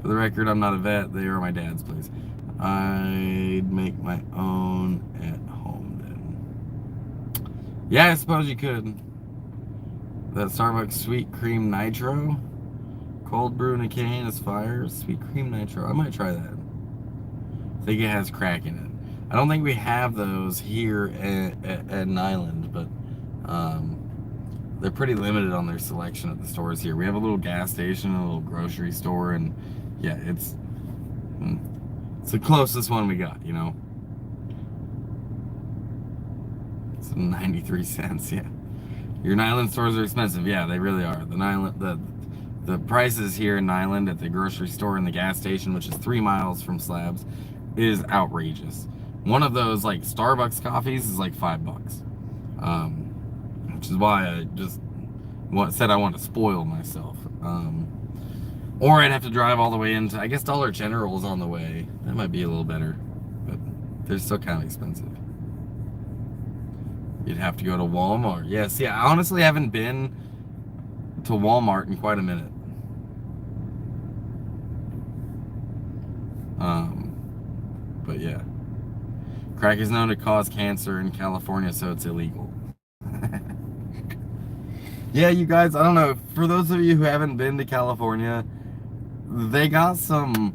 For the record, I'm not a vet. They are my dad's place. I'd make my own at home then. Yeah, I suppose you could. That Starbucks sweet cream nitro, cold brew in a can is fire. Sweet cream nitro. I might try that. I think it has crack in it. I don't think we have those here at Island, but they're pretty limited on their selection at the stores here. We have a little gas station, a little grocery store, and yeah, it's the closest one we got, you know. It's 93 cents, yeah. Your Island stores are expensive, yeah, they really are. The prices here in Island at the grocery store and the gas station, which is 3 miles from Slabs, is outrageous. One of those like Starbucks coffees is like $5, which is why I just said I want to spoil myself. Or I'd have to drive all the way into, I guess Dollar General is on the way. That might be a little better, but they're still kind of expensive. You'd have to go to Walmart. Yeah, see, I honestly haven't been to Walmart in quite a minute. But yeah. Crack is known to cause cancer in California, so it's illegal. Yeah, you guys, I don't know. For those of you who haven't been to California, they got some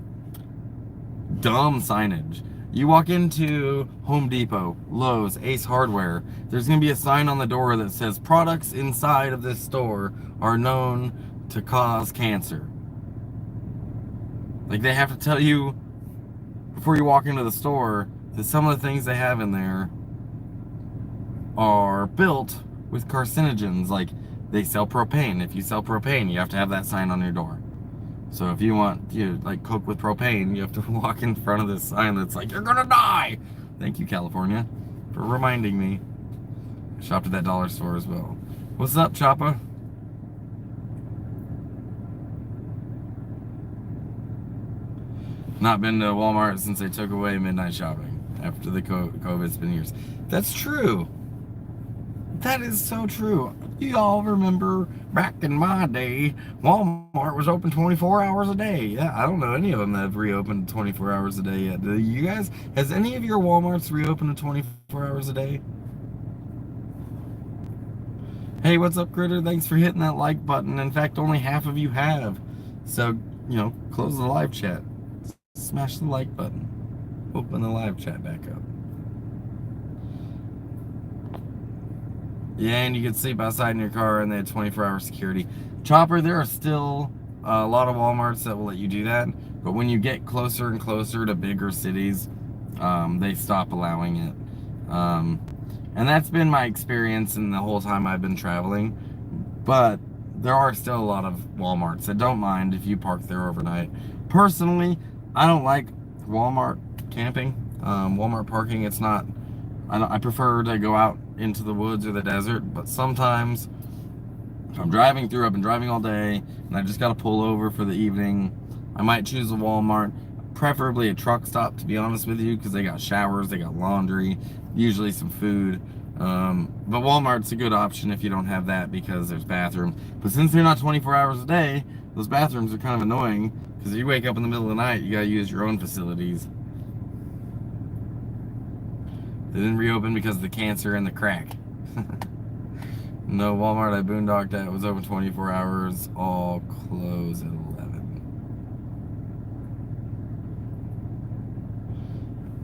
dumb signage. You walk into Home Depot, Lowe's, Ace Hardware, there's going to be a sign on the door that says products inside of this store are known to cause cancer. Like, they have to tell you before you walk into the store that some of the things they have in there are built with carcinogens. Like, they sell propane. If you sell propane, you have to have that sign on your door. So if you want like Coke with propane, you have to walk in front of this sign that's like, you're gonna die. Thank you, California, for reminding me. I shopped at that dollar store as well. What's up, Choppa? Not been to Walmart since they took away midnight shopping. After the COVID, it's been years. That's true. That is so true. You all remember back in my day, Walmart was open 24 hours a day. Yeah, I don't know any of them that have reopened 24 hours a day yet. Do you guys? Has any of your Walmarts reopened 24 hours a day? Hey, what's up, Critter? Thanks for hitting that like button. In fact, only half of you have. So, close the live chat. Smash the like button. Open the live chat back up. Yeah, and you can sleep outside in your car, and they had 24-hour security. Chopper, there are still a lot of Walmarts that will let you do that, but when you get closer and closer to bigger cities, they stop allowing it. And that's been my experience in the whole time I've been traveling. But there are still a lot of Walmarts that don't mind if you park there overnight. Personally, I don't like Walmart camping, Walmart parking. It's not. I prefer to go out into the woods or the desert. But sometimes, if I'm driving through, I've been driving all day, and I just got to pull over for the evening, I might choose a Walmart, preferably a truck stop, to be honest with you, because they got showers, they got laundry, usually some food. But Walmart's a good option if you don't have that because there's bathrooms. But since they're not 24 hours a day, those bathrooms are kind of annoying because if you wake up in the middle of the night, you gotta use your own facilities. They didn't reopen because of the cancer and the crack. No, Walmart I boondocked at was open 24 hours, all closed at 11.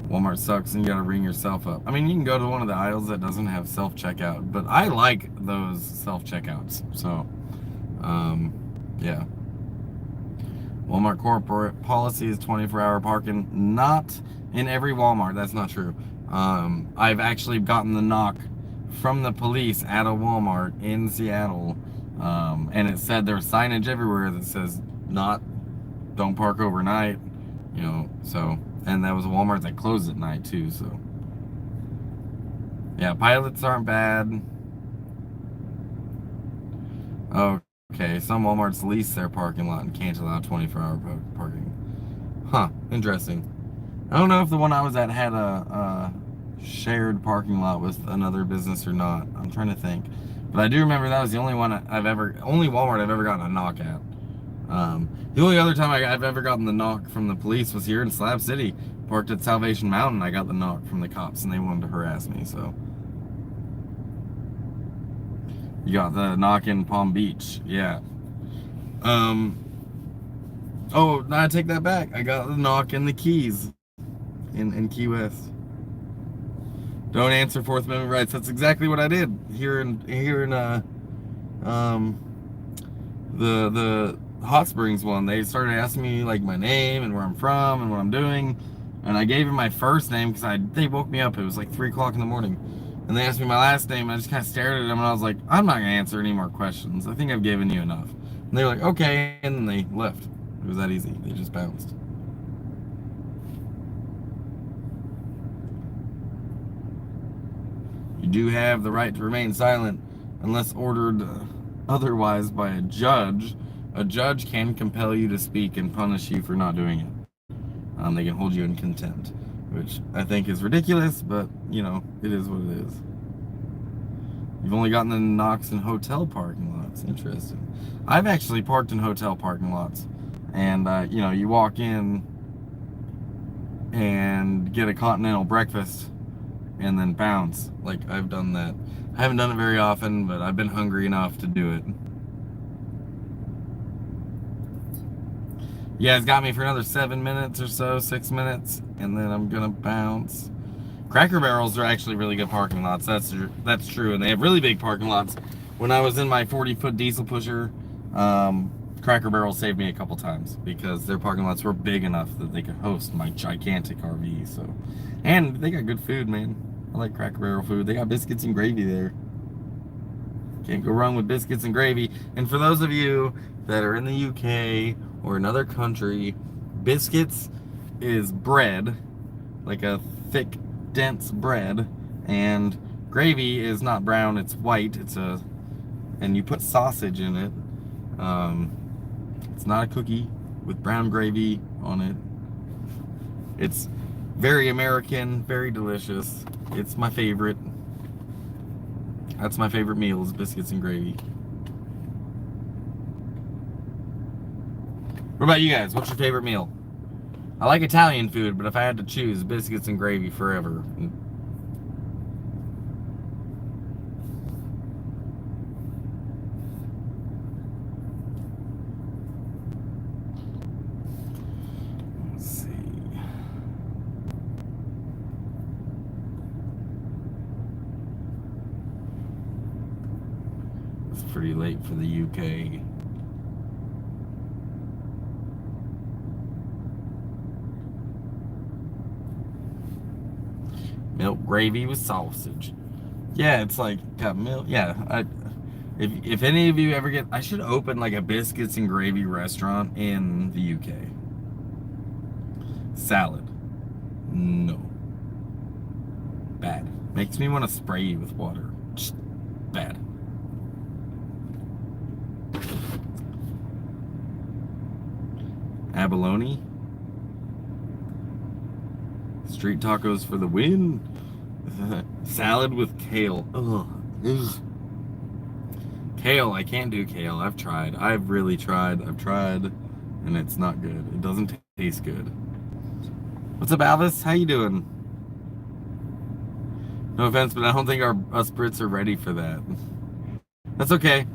Walmart sucks and you gotta ring yourself up. I mean, you can go to one of the aisles that doesn't have self-checkout, but I like those self-checkouts, so, yeah. Walmart corporate policy is 24-hour parking. Not in every Walmart, that's not true. I've actually gotten the knock from the police at a Walmart in Seattle, and it said there's signage everywhere that says don't park overnight, so, and that was a Walmart that closed at night too, so. Yeah, pilots aren't bad. Okay, some Walmarts lease their parking lot and can't allow 24-hour parking. Huh, interesting. I don't know if the one I was at had a shared parking lot with another business or not. I'm trying to think. But I do remember that was the only only Walmart I've ever gotten a knock at. The only other time I've ever gotten the knock from the police was here in Slab City. Parked at Salvation Mountain, I got the knock from the cops and they wanted to harass me, so. You got the knock in Palm Beach, yeah. Oh, no, I take that back. I got the knock in the Keys in Key West. Don't answer Fourth Amendment rights. That's exactly what I did here in the Hot Springs one. They started asking me like my name and where I'm from and what I'm doing, and I gave them my first name because they woke me up. It was like 3 o'clock in the morning, and they asked me my last name. I just kind of stared at them and I was like, I'm not gonna answer any more questions. I think I've given you enough. And they were like, okay, and then they left. It was that easy. They just bounced. You do have the right to remain silent unless ordered otherwise by a judge. A judge can compel you to speak and punish you for not doing it. They can hold you in contempt, which I think is ridiculous, but, it is what it is. You've only gotten the knocks in hotel parking lots. Interesting. I've actually parked in hotel parking lots, and, you walk in and get a continental breakfast and then bounce. Like, I've done that. I haven't done it very often, but I've been hungry enough to do it. You guys got me for another 7 minutes or so, 6 minutes, and then I'm gonna bounce. Cracker Barrels are actually really good parking lots. That's true, and they have really big parking lots. When I was in my 40-foot diesel pusher, Cracker Barrel saved me a couple times because their parking lots were big enough that they could host my gigantic RV. So, and they got good food, man. I like Cracker Barrel food. They got biscuits and gravy there. Can't go wrong with biscuits and gravy. And for those of you that are in the UK or another country, biscuits is bread, like a thick, dense bread, and gravy is not brown, it's white. And you put sausage in it. It's not a cookie with brown gravy on it. It's very American, very delicious. It's my favorite. That's my favorite meal, is biscuits and gravy. What about you guys? What's your favorite meal? I like Italian food, but if I had to choose, biscuits and gravy forever. pretty late for the UK. Milk gravy with sausage. Yeah, it's like got milk. Yeah, if any of you ever get, I should open like a biscuits and gravy restaurant in the UK. Salad. No. Bad. Makes me want to spray you with water. Just bad. Abalone. Street tacos for the win. Salad with kale. Ugh. Kale, I can't do kale. I've tried. I've really tried. I've tried, and it's not good. It doesn't taste good. What's up, Alvis? How you doing? No offense, but I don't think us Brits are ready for that. That's okay.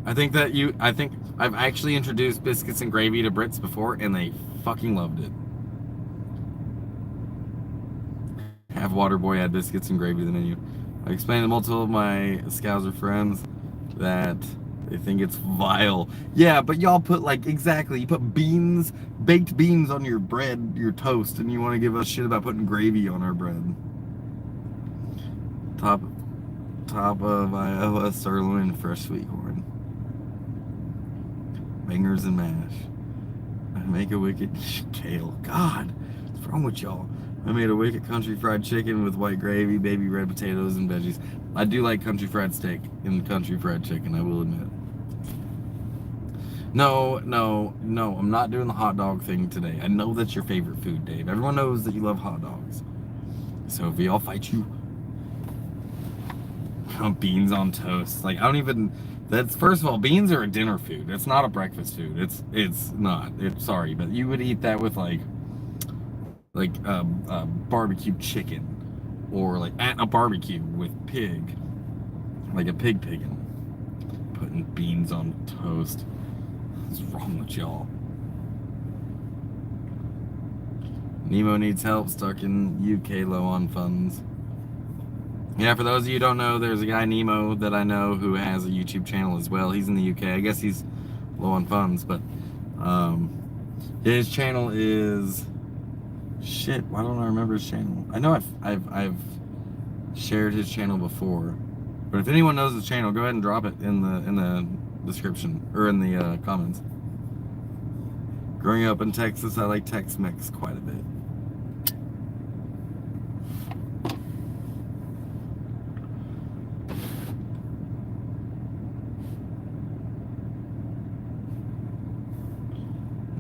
I think I've actually introduced biscuits and gravy to Brits before, and they fucking loved it. Have Waterboy add biscuits and gravy to the menu. I explained to multiple of my Scouser friends that they think it's vile. Yeah, but y'all put like, exactly, you put beans, baked beans on your bread, your toast, and you want to give us shit about putting gravy on our bread. Top of Iowa sirloin, fresh sweet corn. Bangers and mash. I make a wicked kale. God, what's wrong with y'all? I made a wicked country fried chicken with white gravy, baby red potatoes, and veggies. I do like country fried steak and country fried chicken, I will admit. No, I'm not doing the hot dog thing today. I know that's your favorite food, Dave. Everyone knows that you love hot dogs. So if we all fight you, beans on toast. Like, I don't even, that's, first of all, beans are a dinner food. It's not a breakfast food. It's not. Sorry, but you would eat that with like barbecue chicken, or like at a barbecue with pig, like a piggin. Putting beans on toast. What's wrong with y'all? Nemo needs help, stuck in UK, low on funds. Yeah, for those of you who don't know, there's a guy, Nemo, that I know who has a YouTube channel as well. He's in the UK. I guess he's low on funds, but his channel is, shit, why don't I remember his channel? I know I've shared his channel before, but if anyone knows his channel, go ahead and drop it in the description, or in the comments. Growing up in Texas, I like Tex-Mex quite a bit.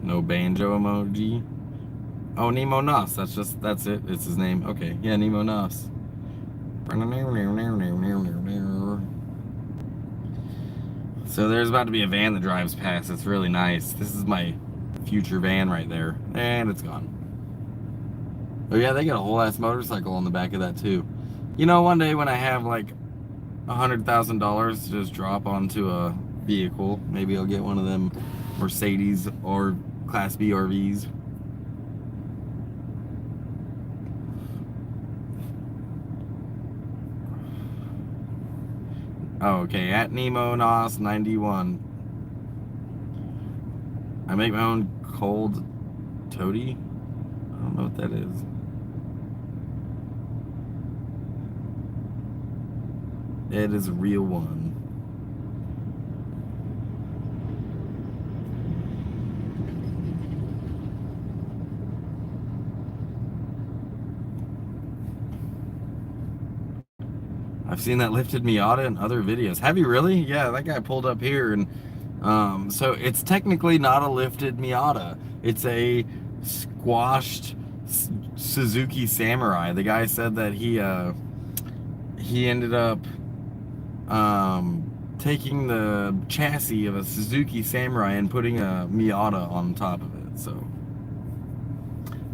No banjo emoji. Oh, Nemo Nos. That's it. It's his name. Okay. Yeah, Nemo Nos. So there's about to be a van that drives past. It's really nice. This is my future van right there. And it's gone. Oh yeah, they got a whole ass motorcycle on the back of that too. You know, one day when I have like $100,000 to just drop onto a vehicle, maybe I'll get one of them Mercedes or Class B RVs. Oh, okay, at Nemo Nos 91. I make my own cold toady. I don't know what that is. It is a real one. I've seen that lifted Miata in other videos. Have you really? Yeah, that guy pulled up here, and so it's technically not a lifted Miata. It's a squashed Suzuki Samurai. The guy said that he ended up taking the chassis of a Suzuki Samurai and putting a Miata on top of it. So,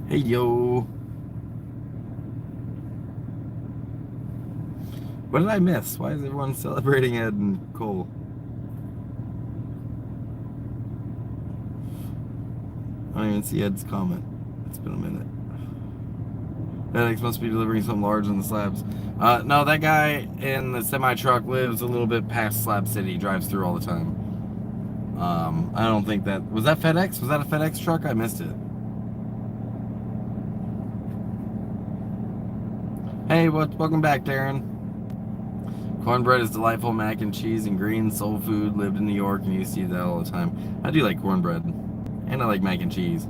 hey yo. What did I miss? Why is everyone celebrating Ed and Cole? I don't even see Ed's comment. It's been a minute. FedEx must be delivering something large in the slabs. No, that guy in the semi-truck lives a little bit past Slab City, drives through all the time. I don't think that... Was that FedEx? Was that a FedEx truck? I missed it. Hey, welcome back, Darren. Cornbread is delightful. Mac and cheese and greens, soul food. Lived in New York and used to eat that all the time. I do like cornbread. And I like mac and cheese.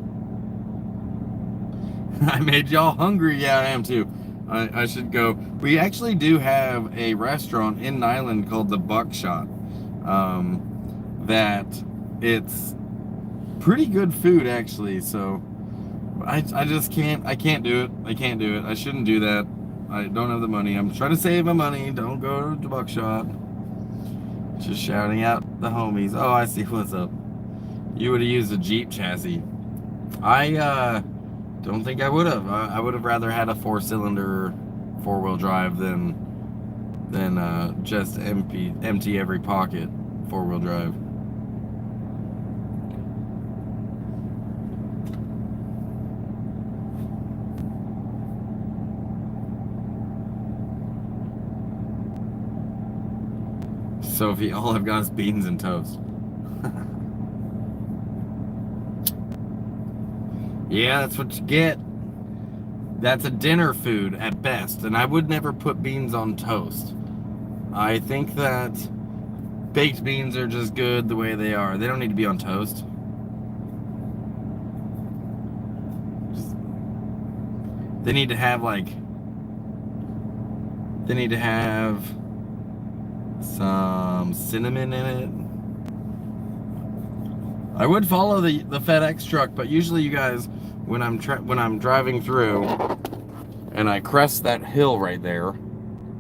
I made y'all hungry. Yeah, I am too. I should go. We actually do have a restaurant in Nyland called the Buckshot. That it's pretty good food actually. So I just can't. I can't do it. I can't do it. I shouldn't do that. I don't have the money. I'm trying to save my money. Don't go to the Buckshot. Just shouting out the homies. Oh, I see what's up. You would have used a Jeep chassis. I don't think I would have. I would have rather had a 4-cylinder 4-wheel drive than just empty every pocket 4-wheel drive. Sophie, all I've got is beans and toast. Yeah, that's what you get. That's a dinner food at best, and I would never put beans on toast. I think that baked beans are just good the way they are. They don't need to be on toast. They need to have some cinnamon in it. I would follow the FedEx truck, but usually you guys, when I'm driving through and I crest that hill right there,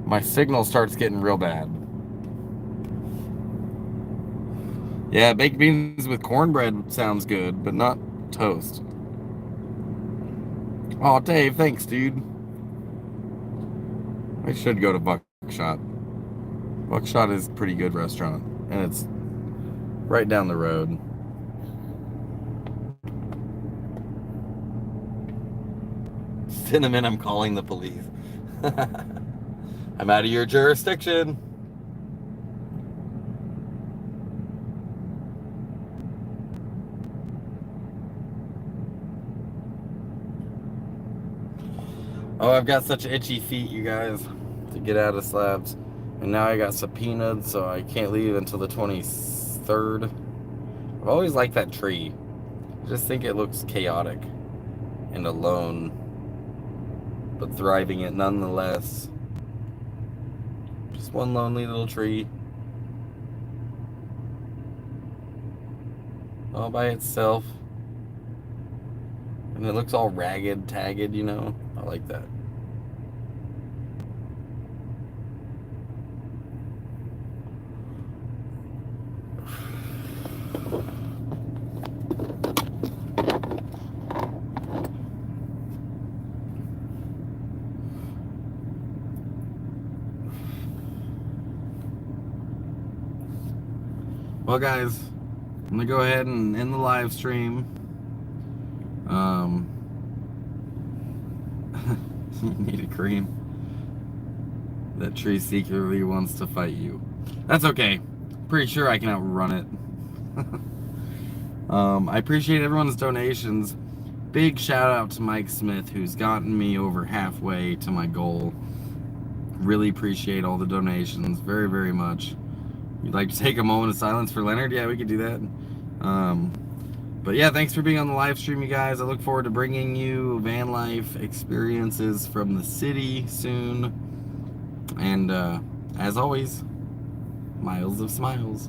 my signal starts getting real bad. Yeah, baked beans with cornbread sounds good, but not toast. Oh, Dave, thanks, dude. I should go to Buckshot. Buckshot is a pretty good restaurant, and it's right down the road. Cinnamon, I'm calling the police. I'm out of your jurisdiction. Oh, I've got such itchy feet, you guys, to get out of Slabs. And now I got subpoenaed, so I can't leave until the 23rd. I've always liked that tree. I just think it looks chaotic and alone, but thriving it nonetheless. Just one lonely little tree. All by itself. And it looks all ragged, tagged, you know? I like that. Well, guys, I'm gonna go ahead and end the live stream. You need a cream. That tree secretly wants to fight you. That's okay. Pretty sure I can outrun it. I appreciate everyone's donations. Big shout out to Mike Smith, who's gotten me over halfway to my goal. Really appreciate all the donations, very, very much. You'd like to take a moment of silence for Leonard? Yeah, we could do that. But yeah, thanks for being on the live stream, you guys. I look forward to bringing you van life experiences from the city soon. And as always, miles of smiles.